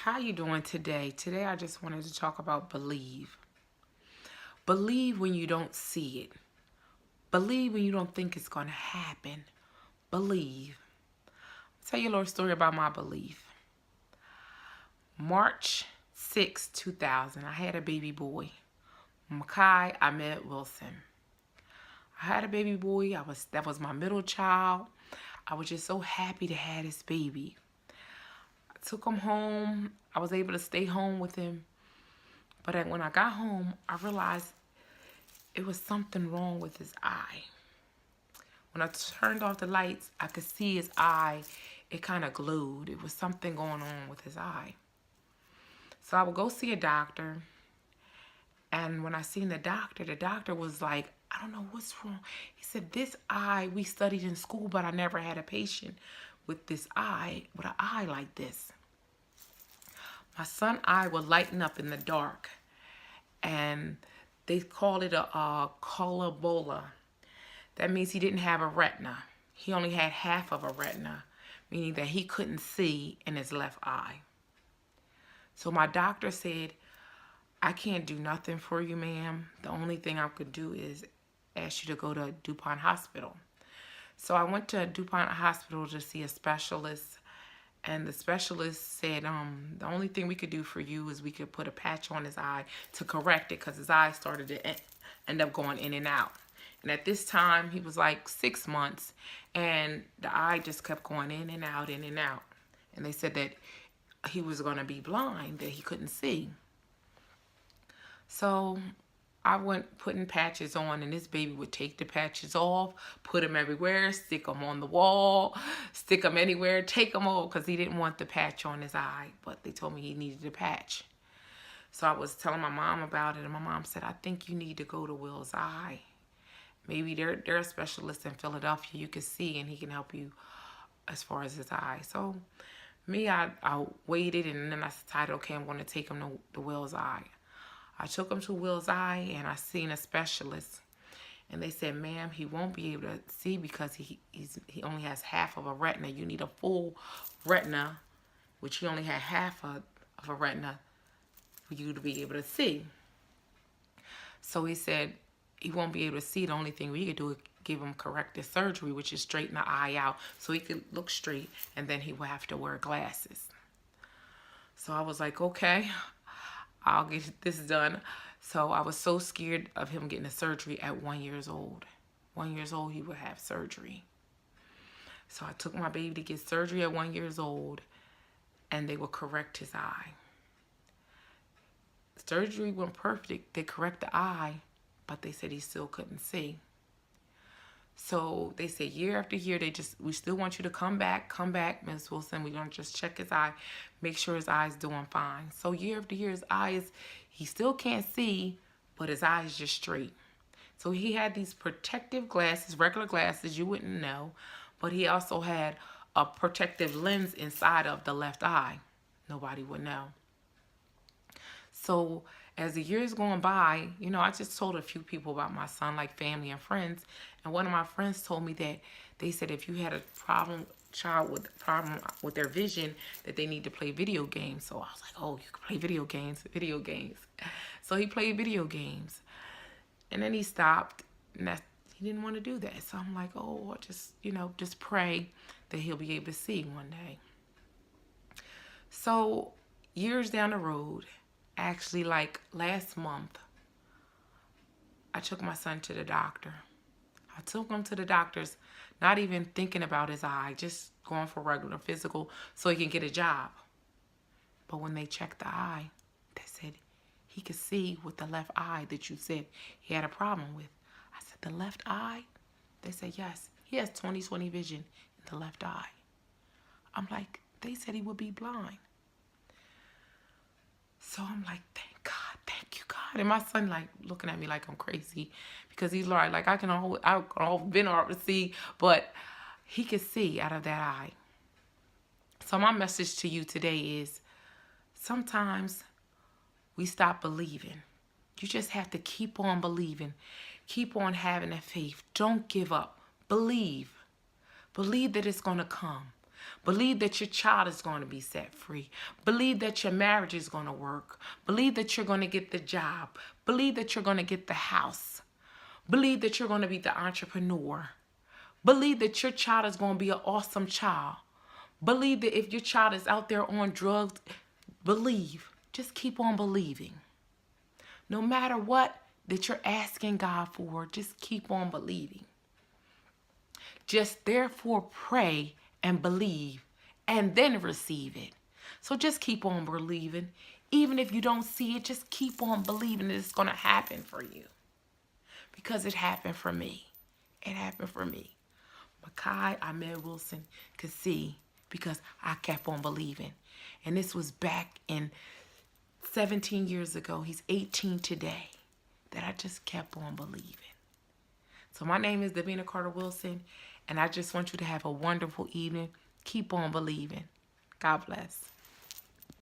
How you doing today? Today I just wanted to talk about believe. Believe when you don't see it. Believe when you don't think it's going to happen. Believe. I'll tell you a little story about my belief. March 6, 2000, I had a baby boy. Makai Ahmed Wilson. I had a baby boy. That was my middle child. I was just so happy to have this baby. I took him home. I was able to stay home with him. But when I got home, I realized it was something wrong with his eye. When I turned off the lights, I could see his eye. It kind of glowed. It was something going on with his eye. So I would go see a doctor. And when I seen the doctor was like, I don't know what's wrong. He said, this eye we studied in school, but I never had a patient with this eye, with an eye like this. My son's eye would lighten up in the dark. And they called it a colobola. That means he didn't have a retina. He only had half of a retina, meaning that he couldn't see in his left eye. So my doctor said, I can't do nothing for you, ma'am. The only thing I could do is ask you to go to DuPont Hospital. So I went to DuPont Hospital to see a specialist. And the specialist said, the only thing we could do for you is we could put a patch on his eye to correct it because his eye started to end up going in and out. And at this time, he was like 6 months, and the eye just kept going in and out, in and out. And they said that he was going to be blind, that he couldn't see. So I went putting patches on, and this baby would take the patches off, put them everywhere, stick them on the wall, stick them anywhere, take them all, because he didn't want the patch on his eye, but they told me he needed a patch. So I was telling my mom about it, and my mom said, I think you need to go to Will's Eye. Maybe they're a specialist in Philadelphia you can see, and he can help you as far as his eye. So me, I waited, and then I decided, okay, I'm going to take him to Will's Eye. I took him to Will's Eye, and I seen a specialist. And they said, ma'am, he won't be able to see because he only has half of a retina. You need a full retina, which he only had half of a retina for you to be able to see. So he said he won't be able to see. The only thing we could do is give him corrective surgery, which is straighten the eye out so he could look straight, and then he will have to wear glasses. So I was like, okay, I'll get this done. So I was so scared of him getting a surgery at 1 year old. 1 year old, he would have surgery. So I took my baby to get surgery at 1 year old, and they would correct his eye. Surgery went perfect. They correct the eye, but they said he still couldn't see. So they said year after year, we still want you to come back, Ms. Wilson. We're going to just check his eye, make sure his eye is doing fine. So year after year, he still can't see, but his eye is just straight. So he had these protective glasses, regular glasses, you wouldn't know, but he also had a protective lens inside of the left eye. Nobody would know. So as the years going by, I just told a few people about my son, like family and friends. And one of my friends told me that they said if you had a child with a problem with their vision, that they need to play video games. So I was like, oh, you can play video games. So he played video games. And then he stopped, and he didn't want to do that. So I'm like, oh, just pray that he'll be able to see one day. So years down the road, actually, like last month, I took my son to the doctor. I took him to the doctors, not even thinking about his eye, just going for regular physical so he can get a job. But when they checked the eye, they said he could see with the left eye that you said he had a problem with. I said, the left eye? They said, yes. He has 20/20 vision in the left eye. I'm like, they said he would be blind. So I'm like, thank you, God. And my son like looking at me like I'm crazy because he's like I can been able to see, but he could see out of that eye. So my message to you today is sometimes we stop believing. You just have to keep on believing. Keep on having that faith. Don't give up. Believe. Believe that it's going to come. Believe that your child is going to be set free. Believe that your marriage is going to work. Believe that you're going to get the job. Believe that you're going to get the house. Believe that you're going to be the entrepreneur. Believe that your child is going to be an awesome child. Believe that if your child is out there on drugs, believe. Just keep on believing. No matter what that you're asking God for, just keep on believing. Just therefore pray and believe and then receive it. So just keep on believing. Even if you don't see it, just keep on believing that it's going to happen for you. Because it happened for me. It happened for me. Makai Ahmed Wilson could see because I kept on believing. And this was back in 17 years ago. He's 18 today. That I just kept on believing. So my name is Davina Carter Wilson. And I just want you to have a wonderful evening. Keep on believing. God bless.